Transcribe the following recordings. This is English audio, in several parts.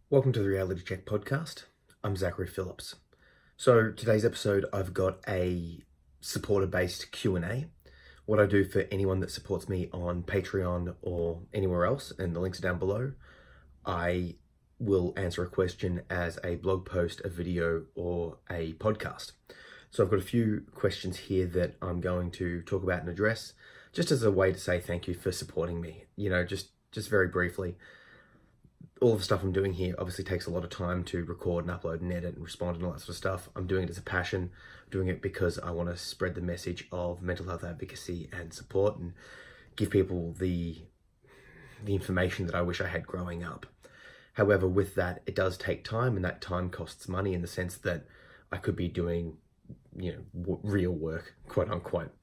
Welcome to the Reality Check podcast. I'm Zachary Phillips. So today's episode, I've got a supporter-based Q&A. What I do for anyone that supports me on Patreon or anywhere else, and the links are down below, I will answer a question as a blog post, a video, or a podcast. So I've got a few questions here that I'm going to talk about and address, just as a way to say thank you for supporting me. Just very briefly. All of the stuff I'm doing here obviously takes a lot of time to record and upload and edit and respond and all that sort of stuff. I'm doing it as a passion. I'm doing it because I want to spread the message of mental health advocacy and support and give people the information that I wish I had growing up. However, with that, it does take time, and that time costs money in the sense that I could be doing, real work, quote unquote.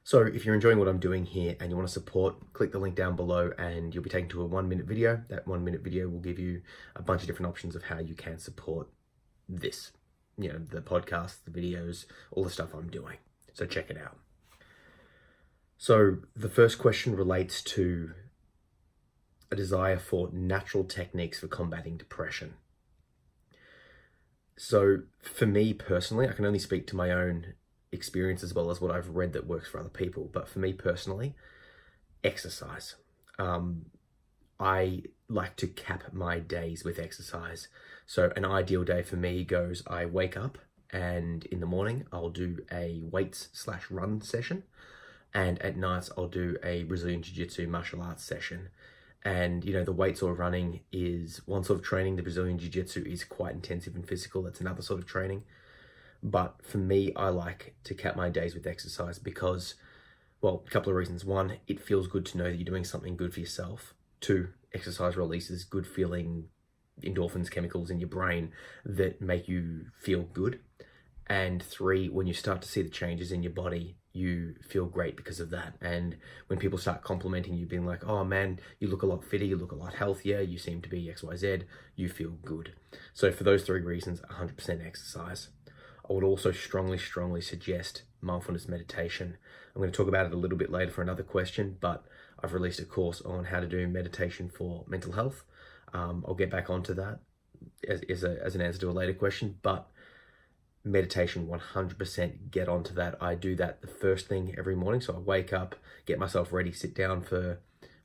So if you're enjoying what I'm doing here and you want to support, click the link down below and you'll be taken to a 1-minute video. That 1-minute video will give you a bunch of different options of how you can support this, the podcast, the videos, all the stuff I'm doing. So check it out. So the first question relates to a desire for natural techniques for combating depression. So for me personally, I can only speak to my own experience as well as what I've read that works for other people. But for me personally, exercise. I like to cap my days with exercise. So an ideal day for me goes, I wake up and in the morning I'll do a weights/run session. And at nights I'll do a Brazilian Jiu-Jitsu martial arts session. And, the weights or running is one sort of training. The Brazilian Jiu-Jitsu is quite intensive and physical. That's another sort of training. But for me, I like to cap my days with exercise because, a couple of reasons. One, it feels good to know that you're doing something good for yourself. Two, exercise releases good feeling endorphins, chemicals in your brain that make you feel good. And three, when you start to see the changes in your body, you feel great because of that. And when people start complimenting you, being like, oh man, you look a lot fitter, you look a lot healthier, you seem to be XYZ, you feel good. So for those three reasons, 100% exercise. I would also strongly suggest mindfulness meditation. I'm going to talk about it a little bit later for another question, but I've released a course on how to do meditation for mental health. I'll get back onto that as an answer to a later question, but meditation, 100% get onto that. I do that the first thing every morning. So I wake up, get myself ready, sit down for,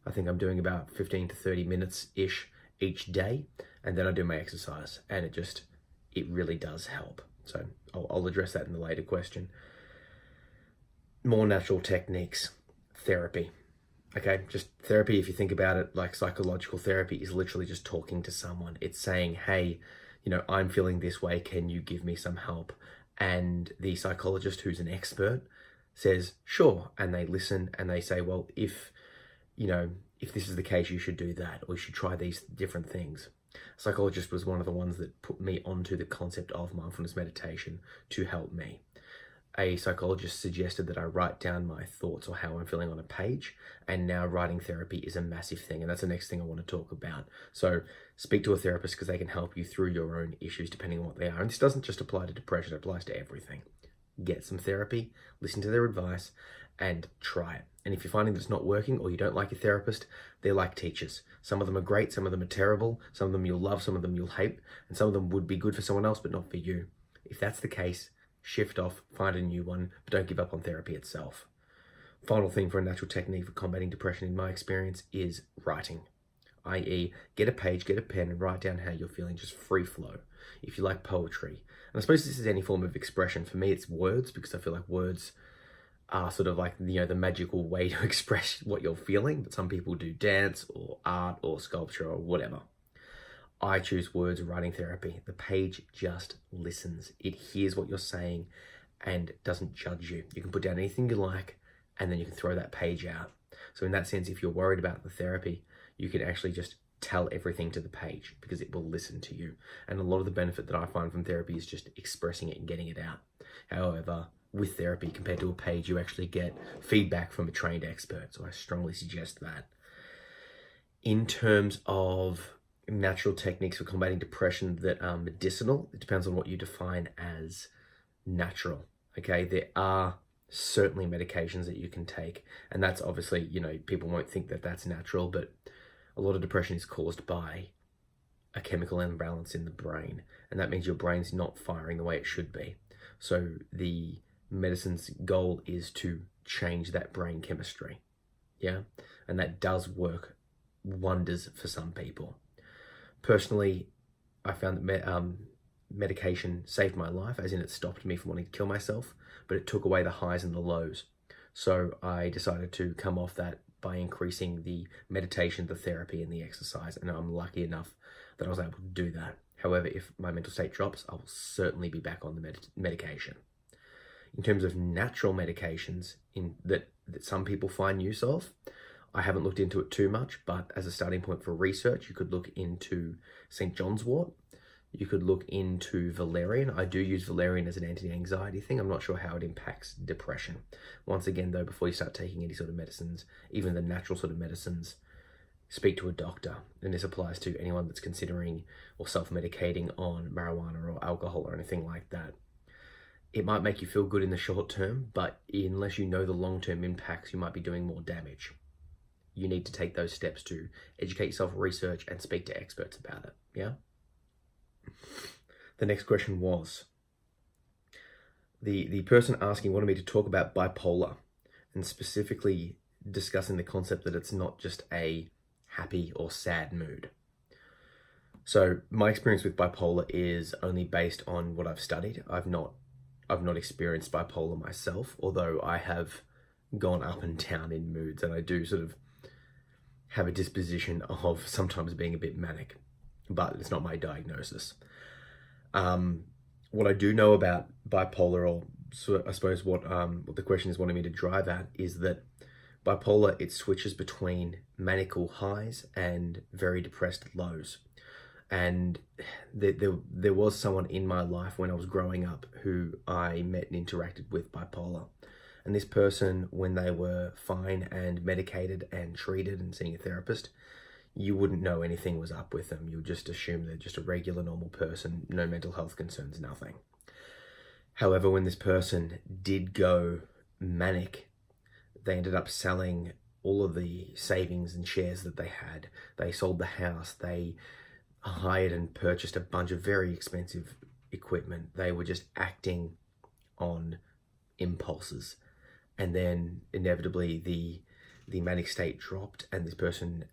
I think I'm doing about 15 to 30 minutes-ish each day. And then I do my exercise, and it really does help. So I'll address that in the later question. More natural techniques, therapy. Okay, just therapy, if you think about it, like psychological therapy is literally just talking to someone. It's saying, hey, I'm feeling this way, can you give me some help? And the psychologist, who's an expert, says, sure. And they listen and they say, well, if this is the case, you should do that, or you should try these different things. A psychologist was one of the ones that put me onto the concept of mindfulness meditation to help me. A psychologist suggested that I write down my thoughts or how I'm feeling on a page, and now writing therapy is a massive thing, and that's the next thing I want to talk about. So speak to a therapist because they can help you through your own issues depending on what they are. And this doesn't just apply to depression, it applies to everything. Get some therapy, listen to their advice, and try it. And if you're finding that it's not working or you don't like your therapist, they're like teachers. Some of them are great, some of them are terrible, some of them you'll love, some of them you'll hate, and some of them would be good for someone else but not for you. If that's the case, shift off, find a new one, but don't give up on therapy itself. Final thing for a natural technique for combating depression in my experience is writing. I.e., get a page, get a pen, and write down how you're feeling, just free flow. If you like poetry, and I suppose this is any form of expression. For me, it's words, because I feel like words are sort of like, the magical way to express what you're feeling, but some people do dance or art or sculpture or whatever. I choose words writing therapy. The page just listens. It hears what you're saying and doesn't judge you. You can put down anything you like, and then you can throw that page out. So in that sense, if you're worried about the therapy, you can actually just tell everything to the page because it will listen to you. And a lot of the benefit that I find from therapy is just expressing it and getting it out. However, with therapy compared to a page, you actually get feedback from a trained expert. So I strongly suggest that. In terms of natural techniques for combating depression that are medicinal, it depends on what you define as natural. Okay, there are certainly medications that you can take, and that's obviously, people won't think that that's natural, but a lot of depression is caused by a chemical imbalance in the brain, and that means your brain's not firing the way it should be. So the medicine's goal is to change that brain chemistry, yeah? And that does work wonders for some people. Personally, I found that medication saved my life, as in it stopped me from wanting to kill myself, but it took away the highs and the lows. So I decided to come off that by increasing the meditation, the therapy, and the exercise, and I'm lucky enough that I was able to do that. However, if my mental state drops, I will certainly be back on the medication. In terms of natural medications that some people find use of, I haven't looked into it too much, but as a starting point for research, you could look into St. John's wort. You could look into valerian. I do use valerian as an anti-anxiety thing. I'm not sure how it impacts depression. Once again, though, before you start taking any sort of medicines, even the natural sort of medicines, speak to a doctor. And this applies to anyone that's considering or self-medicating on marijuana or alcohol or anything like that. It might make you feel good in the short term, but unless you know the long-term impacts, you might be doing more damage. You need to take those steps to educate yourself, research, and speak to experts about it, yeah? The next question was, the person asking wanted me to talk about bipolar, and specifically discussing the concept that it's not just a happy or sad mood. So my experience with bipolar is only based on what I've studied. I've not experienced bipolar myself, although I have gone up and down in moods, and I do sort of have a disposition of sometimes being a bit manic, but it's not my diagnosis. What I do know about bipolar, or so I suppose what the question is wanting me to drive at, is that bipolar, it switches between manical highs and very depressed lows. And there was someone in my life when I was growing up who I met and interacted with bipolar. And this person, when they were fine and medicated and treated and seeing a therapist, you wouldn't know anything was up with them. You would just assume they're just a regular, normal person, no mental health concerns, nothing. However, when this person did go manic, they ended up selling all of the savings and shares that they had. They sold the house. They hired and purchased a bunch of very expensive equipment. They were just acting on impulses. And then inevitably the manic state dropped, and this person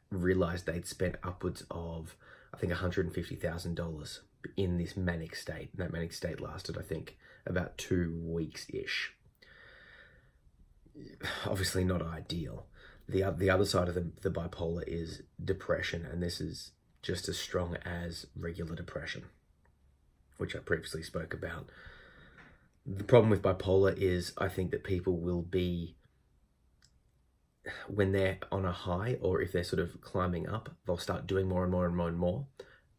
realized they'd spent upwards of, I think, $150,000 in this manic state. And that manic state lasted, I think, about 2 weeks-ish. Obviously not ideal. The other side of the bipolar is depression, and this is just as strong as regular depression, which I previously spoke about. The problem with bipolar is I think that people will be, when they're on a high, or if they're sort of climbing up, they'll start doing more and more and more and more,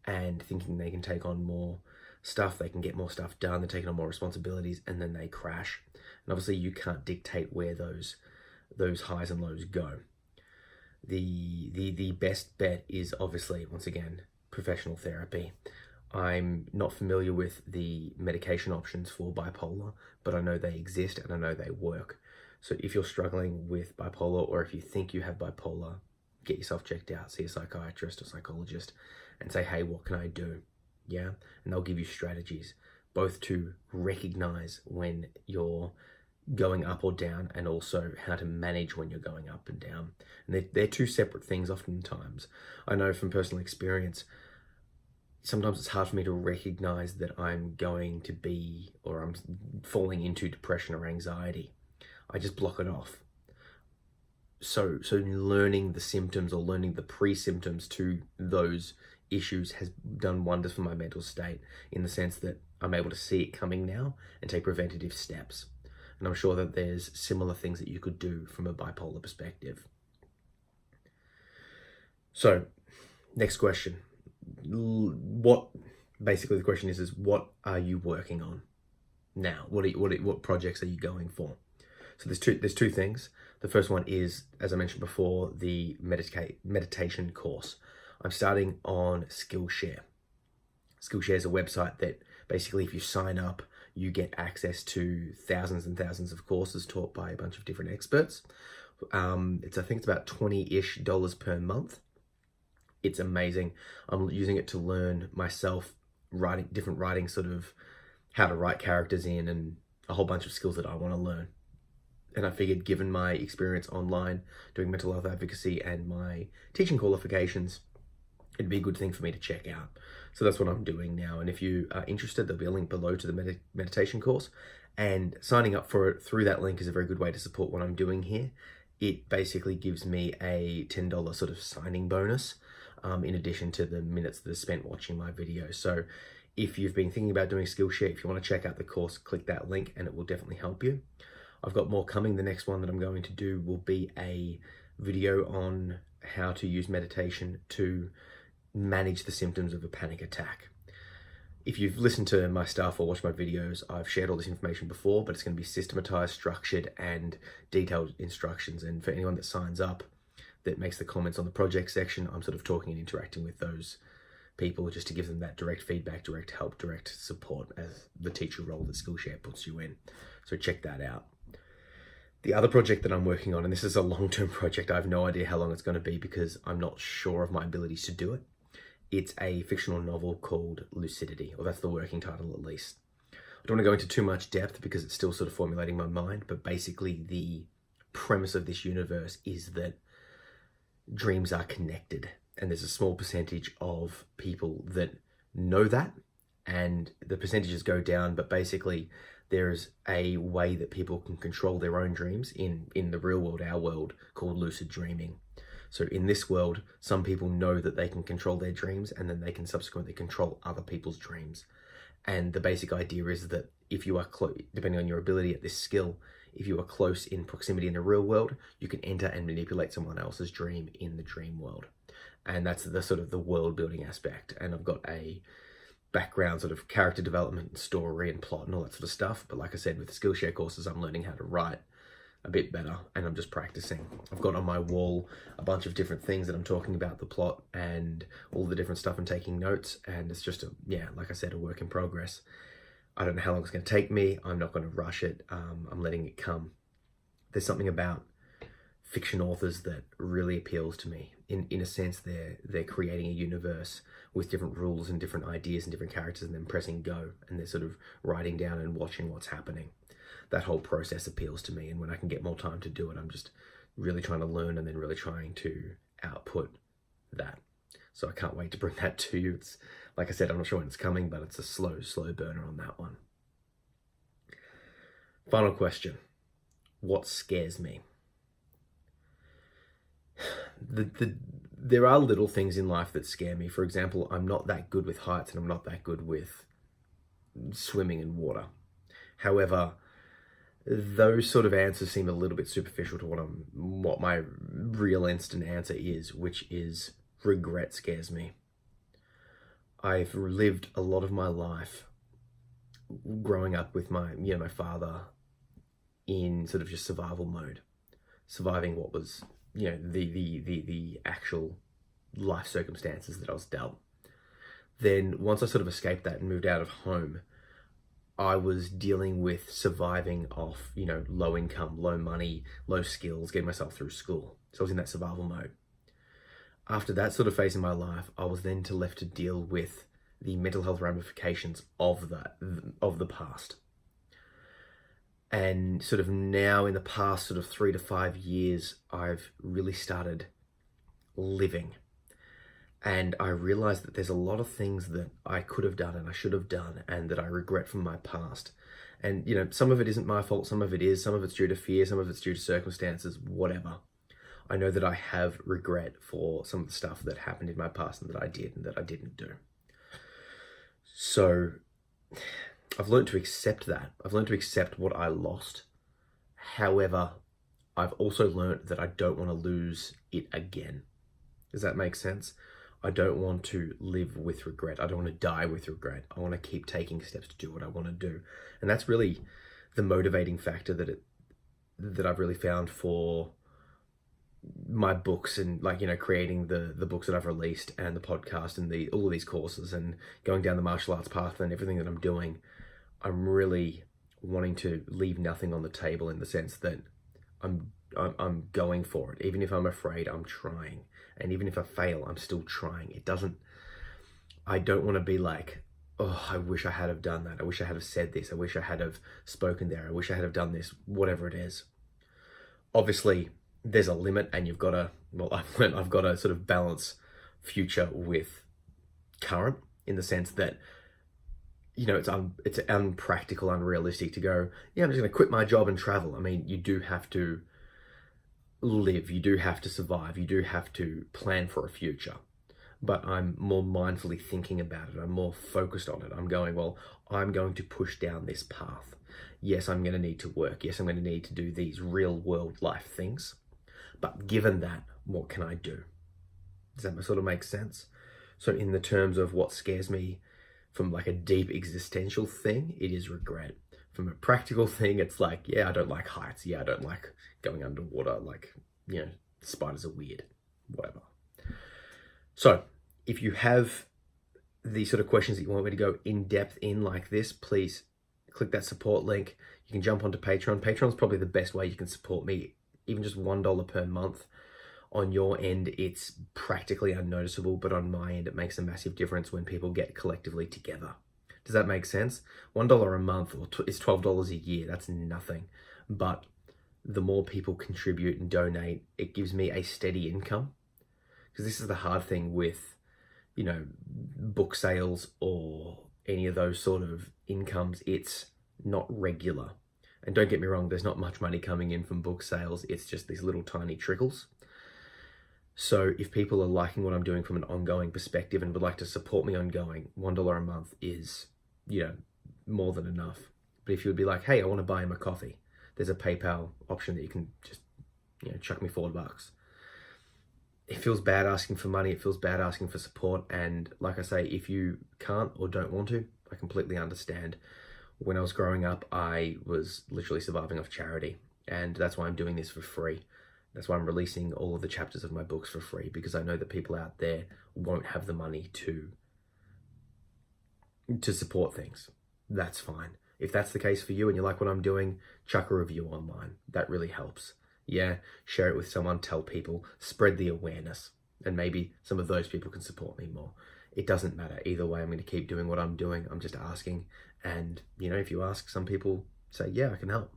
and thinking they can take on more stuff, they can get more stuff done, they're taking on more responsibilities, and then they crash. And obviously you can't dictate where those highs and lows go. The best bet is obviously, once again, professional therapy. I'm not familiar with the medication options for bipolar, but I know they exist and I know they work. So if you're struggling with bipolar, or if you think you have bipolar, get yourself checked out, see a psychiatrist or psychologist, and say, hey, what can I do? Yeah, and they'll give you strategies, both to recognize when you're going up or down, and also how to manage when you're going up and down. And they're two separate things oftentimes. I know from personal experience, sometimes it's hard for me to recognize that I'm going to be, or I'm falling into depression or anxiety. I just block it off. So learning the symptoms, or learning the pre-symptoms to those issues, has done wonders for my mental state, in the sense that I'm able to see it coming now and take preventative steps. And I'm sure that there's similar things that you could do from a bipolar perspective. So, next question. Basically the question is what are you working on now? What projects are you going for? So there's two things. The first one is, as I mentioned before, the meditation course. I'm starting on Skillshare. Skillshare is a website that basically, if you sign up, you get access to thousands and thousands of courses taught by a bunch of different experts. I think it's about $20-ish per month. It's amazing. I'm using it to learn myself different writing, sort of how to write characters in, and a whole bunch of skills that I want to learn. And I figured, given my experience online doing mental health advocacy and my teaching qualifications, it'd be a good thing for me to check out. So that's what I'm doing now. And if you are interested, there'll be a link below to the meditation course. And signing up for it through that link is a very good way to support what I'm doing here. It basically gives me a $10 sort of signing bonus, in addition to the minutes that are spent watching my video. So if you've been thinking about doing Skillshare, if you want to check out the course, click that link and it will definitely help you. I've got more coming. The next one that I'm going to do will be a video on how to use meditation to manage the symptoms of a panic attack. If you've listened to my stuff or watched my videos, I've shared all this information before, but it's going to be systematized, structured, and detailed instructions. And for anyone that signs up, that makes the comments on the project section, I'm sort of talking and interacting with those people just to give them that direct feedback, direct help, direct support as the teacher role that Skillshare puts you in. So check that out. The other project that I'm working on, and this is a long-term project, I have no idea how long it's going to be because I'm not sure of my abilities to do it. It's a fictional novel called Lucidity, or that's the working title at least. I don't want to go into too much depth because it's still sort of formulating my mind, but basically the premise of this universe is that dreams are connected, and there's a small percentage of people that know that, and the percentages go down, but basically there's a way that people can control their own dreams in the real world, our world, called lucid dreaming. So in this world, some people know that they can control their dreams, and then they can subsequently control other people's dreams. And the basic idea is that if you are depending on your ability at this skill, if you are close in proximity in the real world, you can enter and manipulate someone else's dream in the dream world. And that's the sort of the world building aspect. And I've got a background sort of character development and story and plot and all that sort of stuff. But like I said, with the Skillshare courses, I'm learning how to write a bit better, and I'm just practicing. I've got on my wall a bunch of different things that I'm talking about the plot and all the different stuff and taking notes, and it's just like I said, a work in progress. I don't know how long it's going to take me. I'm not going to rush it. I'm letting it come. There's something about fiction authors that really appeals to me. In a sense, they're creating a universe with different rules and different ideas and different characters, and then pressing go, and they're sort of writing down and watching what's happening. That whole process appeals to me, and when I can get more time to do it, I'm just really trying to learn and then really trying to output that. So I can't wait to bring that to you. It's, like I said, I'm not sure when it's coming, but it's a slow burner on that one. Final question. What scares me? There are little things in life that scare me. For example, I'm not that good with heights, and I'm not that good with swimming in water. However, those sort of answers seem a little bit superficial to what my real instant answer is, which is regret scares me. I've lived a lot of my life growing up with my father in sort of just survival mode, surviving what was, the actual life circumstances that I was dealt. Then once I sort of escaped that and moved out of home, I was dealing with surviving off, low income, low money, low skills, getting myself through school. So I was in that survival mode. After that sort of phase in my life, I was then left to deal with the mental health ramifications of the past. And sort of now in the past sort of 3 to 5 years, I've really started living. And I realized that there's a lot of things that I could have done and I should have done and that I regret from my past. And, some of it isn't my fault, some of it is, some of it's due to fear, some of it's due to circumstances, whatever. I know that I have regret for some of the stuff that happened in my past and that I did and that I didn't do. So I've learned to accept that. I've learned to accept what I lost. However, I've also learned that I don't want to lose it again. Does that make sense? I don't want to live with regret. I don't want to die with regret. I want to keep taking steps to do what I want to do. And that's really the motivating factor that I've really found for my books and creating the books that I've released and the podcast and all of these courses and going down the martial arts path and everything that I'm doing. I'm really wanting to leave nothing on the table in the sense that I'm I'm going for it. Even if I'm afraid, I'm trying. And even if I fail, I'm still trying. I don't want to be like, oh, I wish I had have done that. I wish I had have said this. I wish I had have spoken there. I wish I had have done this, whatever it is. Obviously, there's a limit, and you've got to, well, I've learned I've got to sort of balance future with current, in the sense that, you know, it's unpractical, unrealistic to go, yeah, I'm just going to quit my job and travel. I mean, you do have to live, you do have to survive, you do have to plan for a future. But I'm more mindfully thinking about it. I'm more focused on it. I'm going, well, I'm going to push down this path. Yes, I'm going to need to work. Yes, I'm going to need to do these real world life things. But given that, what can I do? Does that sort of make sense? So in the terms of what scares me from like a deep existential thing, it is regret. From a practical thing, it's like, yeah, I don't like heights. Yeah, I don't like going underwater. Like, you know, spiders are weird, whatever. So if you have these sort of questions that you want me to go in depth in like this, please click that support link. You can jump onto Patreon. Patreon's probably the best way you can support me. Even just $1 per month. On your end, it's practically unnoticeable, but on my end, it makes a massive difference when people get collectively together. Does that make sense? $1 a month is $12 a year. That's nothing. But the more people contribute and donate, it gives me a steady income. Because this is the hard thing with, you know, book sales or any of those sort of incomes. It's not regular. And don't get me wrong, there's not much money coming in from book sales. It's just these little tiny trickles. So if people are liking what I'm doing from an ongoing perspective and would like to support me ongoing, $1 a month is, you know, more than enough. But if you would be like, hey, I want to buy him a coffee, there's a PayPal option that you can just, you know, chuck me $4. It feels bad asking for money. It feels bad asking for support. And like I say, if you can't or don't want to, I completely understand. When I was growing up, I was literally surviving off charity. And that's why I'm doing this for free. That's why I'm releasing all of the chapters of my books for free, because I know that people out there won't have the money to support things. That's fine. If that's the case for you and you like what I'm doing, chuck a review online. That really helps. Yeah, share it with someone, tell people, spread the awareness, and maybe some of those people can support me more. It doesn't matter. Either way, I'm going to keep doing what I'm doing. I'm just asking. And, you know, if you ask, some people say, yeah, I can help.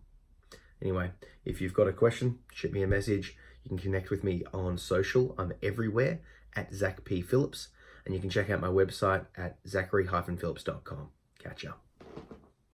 Anyway, if you've got a question, shoot me a message. You can connect with me on social. I'm everywhere at Zach P. Phillips. And you can check out my website at zachary-phillips.com. Catch ya.